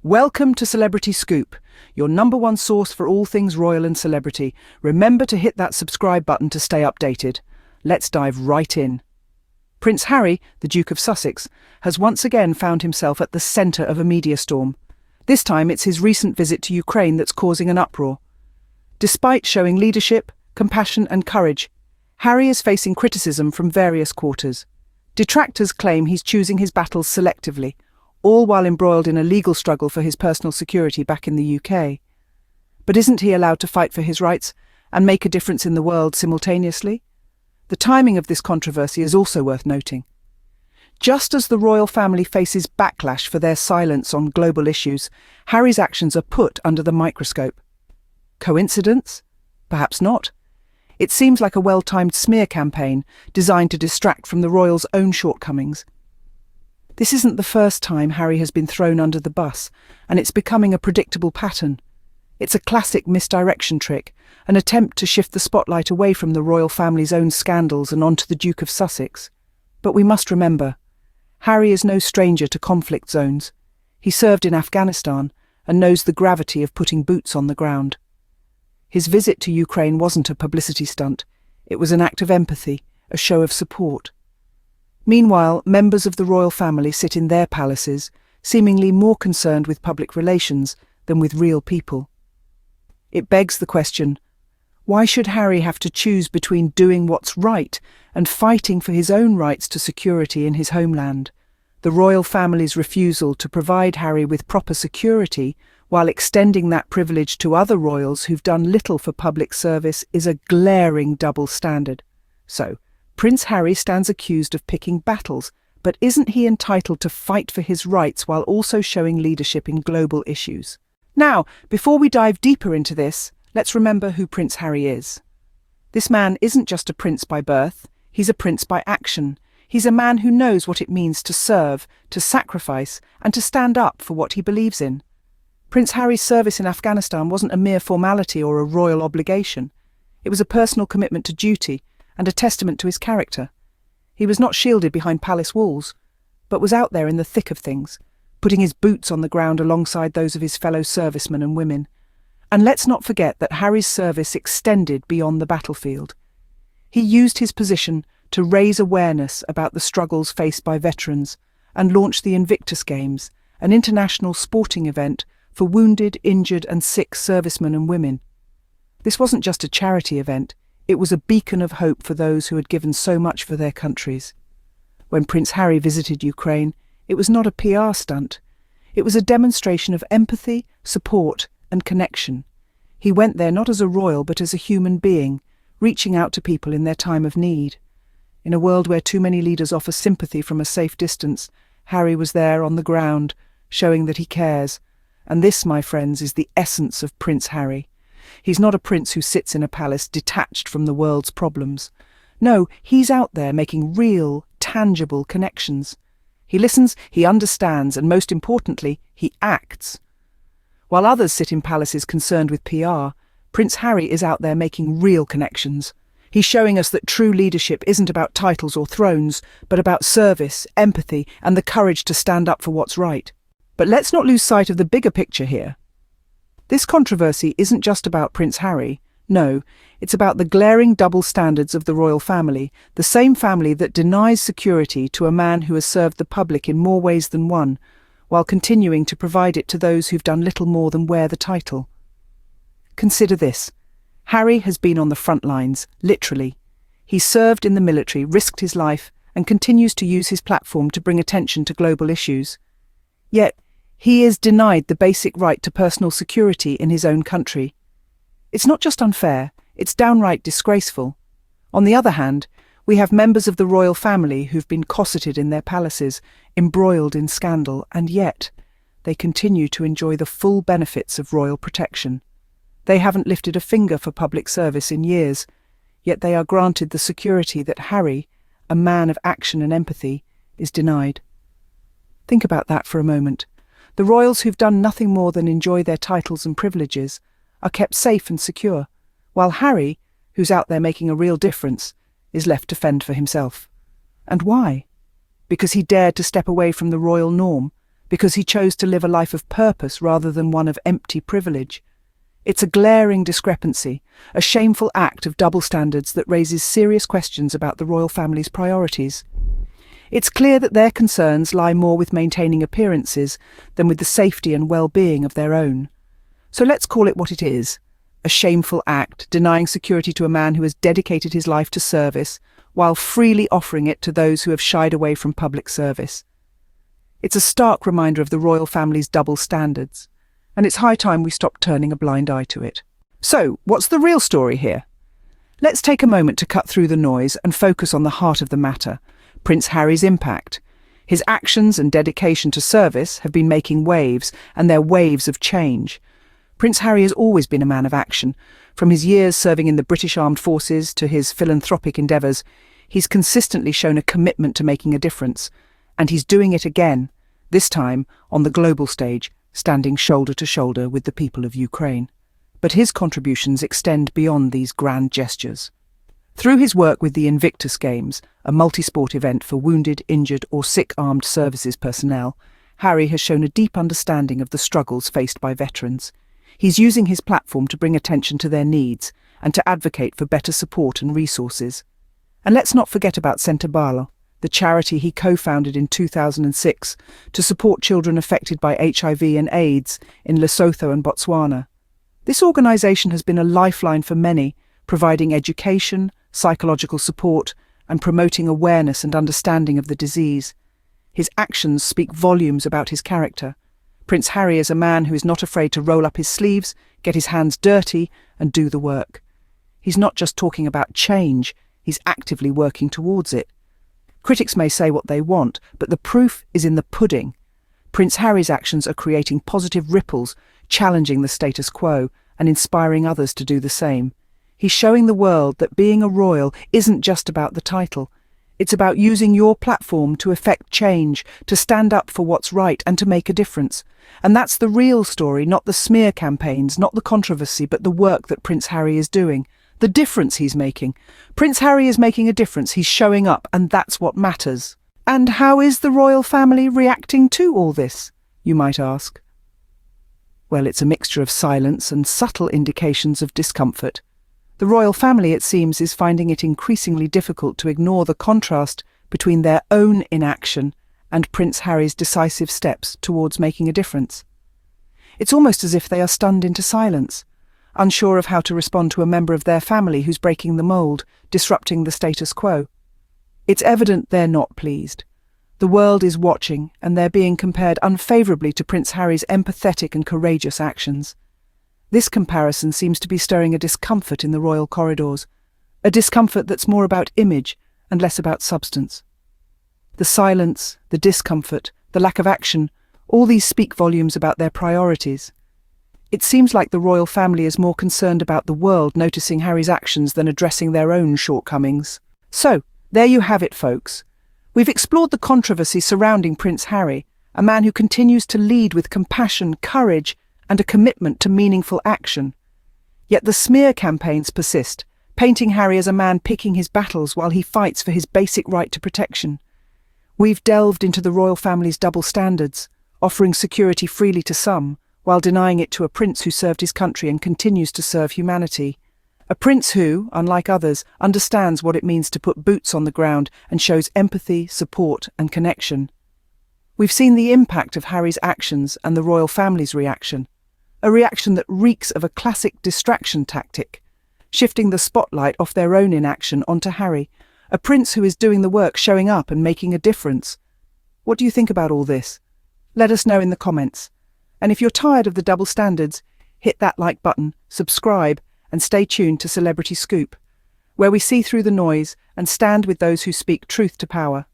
Welcome to Celebrity Scoop, your #1 source for all things royal and celebrity. Remember to hit that subscribe button to stay updated. Let's dive right in. Prince Harry, the Duke of Sussex, has once again found himself at the centre of a media storm. This time it's his recent visit to Ukraine that's causing an uproar. Despite showing leadership, compassion and courage, Harry is facing criticism from various quarters. Detractors claim he's choosing his battles selectively, all while embroiled in a legal struggle for his personal security back in the UK. But isn't he allowed to fight for his rights and make a difference in the world simultaneously? The timing of this controversy is also worth noting. Just as the royal family faces backlash for their silence on global issues, Harry's actions are put under the microscope. Coincidence? Perhaps not. It seems like a well-timed smear campaign designed to distract from the royals' own shortcomings. This isn't the first time Harry has been thrown under the bus, and it's becoming a predictable pattern. It's a classic misdirection trick, an attempt to shift the spotlight away from the royal family's own scandals and onto the Duke of Sussex. But we must remember, Harry is no stranger to conflict zones. He served in Afghanistan and knows the gravity of putting boots on the ground. His visit to Ukraine wasn't a publicity stunt. It was an act of empathy, a show of support. Meanwhile, members of the royal family sit in their palaces, seemingly more concerned with public relations than with real people. It begs the question, why should Harry have to choose between doing what's right and fighting for his own rights to security in his homeland? The royal family's refusal to provide Harry with proper security while extending that privilege to other royals who've done little for public service is a glaring double standard. So, Prince Harry stands accused of picking battles, but isn't he entitled to fight for his rights while also showing leadership in global issues? Now, before we dive deeper into this, let's remember who Prince Harry is. This man isn't just a prince by birth, he's a prince by action. He's a man who knows what it means to serve, to sacrifice, and to stand up for what he believes in. Prince Harry's service in Afghanistan wasn't a mere formality or a royal obligation. It was a personal commitment to duty and a testament to his character. He was not shielded behind palace walls, but was out there in the thick of things, putting his boots on the ground alongside those of his fellow servicemen and women. And let's not forget that Harry's service extended beyond the battlefield. He used his position to raise awareness about the struggles faced by veterans and launched the Invictus Games, an international sporting event for wounded, injured and sick servicemen and women. This wasn't just a charity event, it was a beacon of hope for those who had given so much for their countries. When Prince Harry visited Ukraine, it was not a PR stunt. It was a demonstration of empathy, support and connection. He went there not as a royal but as a human being, reaching out to people in their time of need. In a world where too many leaders offer sympathy from a safe distance, Harry was there on the ground, showing that he cares. And this, my friends, is the essence of Prince Harry. He's not a prince who sits in a palace detached from the world's problems. No, he's out there making real, tangible connections. He listens, he understands, and most importantly, he acts. While others sit in palaces concerned with PR, Prince Harry is out there making real connections. He's showing us that true leadership isn't about titles or thrones, but about service, empathy, and the courage to stand up for what's right. But let's not lose sight of the bigger picture here. This controversy isn't just about Prince Harry. No, it's about the glaring double standards of the royal family, the same family that denies security to a man who has served the public in more ways than one, while continuing to provide it to those who've done little more than wear the title. Consider this. Harry has been on the front lines, literally. He served in the military, risked his life, and continues to use his platform to bring attention to global issues. Yet, he is denied the basic right to personal security in his own country. It's not just unfair, it's downright disgraceful. On the other hand, we have members of the royal family who've been cosseted in their palaces, embroiled in scandal, and yet they continue to enjoy the full benefits of royal protection. They haven't lifted a finger for public service in years, yet they are granted the security that Harry, a man of action and empathy, is denied. Think about that for a moment. The royals who've done nothing more than enjoy their titles and privileges are kept safe and secure, while Harry, who's out there making a real difference, is left to fend for himself. And why? Because he dared to step away from the royal norm, because he chose to live a life of purpose rather than one of empty privilege. It's a glaring discrepancy, a shameful act of double standards that raises serious questions about the royal family's priorities. It's clear that their concerns lie more with maintaining appearances than with the safety and well-being of their own. So let's call it what it is: a shameful act, denying security to a man who has dedicated his life to service, while freely offering it to those who have shied away from public service. It's a stark reminder of the royal family's double standards, and it's high time we stop turning a blind eye to it. So, what's the real story here? Let's take a moment to cut through the noise and focus on the heart of the matter: Prince Harry's impact. His actions and dedication to service have been making waves, and they're waves of change. Prince Harry has always been a man of action. From his years serving in the British Armed Forces to his philanthropic endeavours, he's consistently shown a commitment to making a difference. And he's doing it again, this time on the global stage, standing shoulder to shoulder with the people of Ukraine. But his contributions extend beyond these grand gestures. Through his work with the Invictus Games, a multi-sport event for wounded, injured or sick armed services personnel, Harry has shown a deep understanding of the struggles faced by veterans. He's using his platform to bring attention to their needs and to advocate for better support and resources. And let's not forget about Centabala, the charity he co-founded in 2006 to support children affected by HIV and AIDS in Lesotho and Botswana. This organisation has been a lifeline for many, providing education, psychological support, and promoting awareness and understanding of the disease. His actions speak volumes about his character. Prince Harry is a man who is not afraid to roll up his sleeves, get his hands dirty, and do the work. He's not just talking about change, he's actively working towards it. Critics may say what they want, but the proof is in the pudding. Prince Harry's actions are creating positive ripples, challenging the status quo, and inspiring others to do the same. He's showing the world that being a royal isn't just about the title. It's about using your platform to effect change, to stand up for what's right and to make a difference. And that's the real story, not the smear campaigns, not the controversy, but the work that Prince Harry is doing. The difference he's making. Prince Harry is making a difference, he's showing up, and that's what matters. And how is the royal family reacting to all this, you might ask? Well, it's a mixture of silence and subtle indications of discomfort. The royal family, it seems, is finding it increasingly difficult to ignore the contrast between their own inaction and Prince Harry's decisive steps towards making a difference. It's almost as if they are stunned into silence, unsure of how to respond to a member of their family who's breaking the mould, disrupting the status quo. It's evident they're not pleased. The world is watching, and they're being compared unfavourably to Prince Harry's empathetic and courageous actions. This comparison seems to be stirring a discomfort in the royal corridors, a discomfort that's more about image and less about substance. The silence, the discomfort, the lack of action, all these speak volumes about their priorities. It seems like the royal family is more concerned about the world noticing Harry's actions than addressing their own shortcomings. So, there you have it, folks. We've explored the controversy surrounding Prince Harry, a man who continues to lead with compassion, courage, and a commitment to meaningful action. Yet the smear campaigns persist, painting Harry as a man picking his battles while he fights for his basic right to protection. We've delved into the royal family's double standards, offering security freely to some, while denying it to a prince who served his country and continues to serve humanity. A prince who, unlike others, understands what it means to put boots on the ground and shows empathy, support, and connection. We've seen the impact of Harry's actions and the royal family's reaction, a reaction that reeks of a classic distraction tactic, shifting the spotlight off their own inaction onto Harry, a prince who is doing the work, showing up and making a difference. What do you think about all this? Let us know in the comments. And if you're tired of the double standards, hit that like button, subscribe, and stay tuned to Celebrity Scoop, where we see through the noise and stand with those who speak truth to power.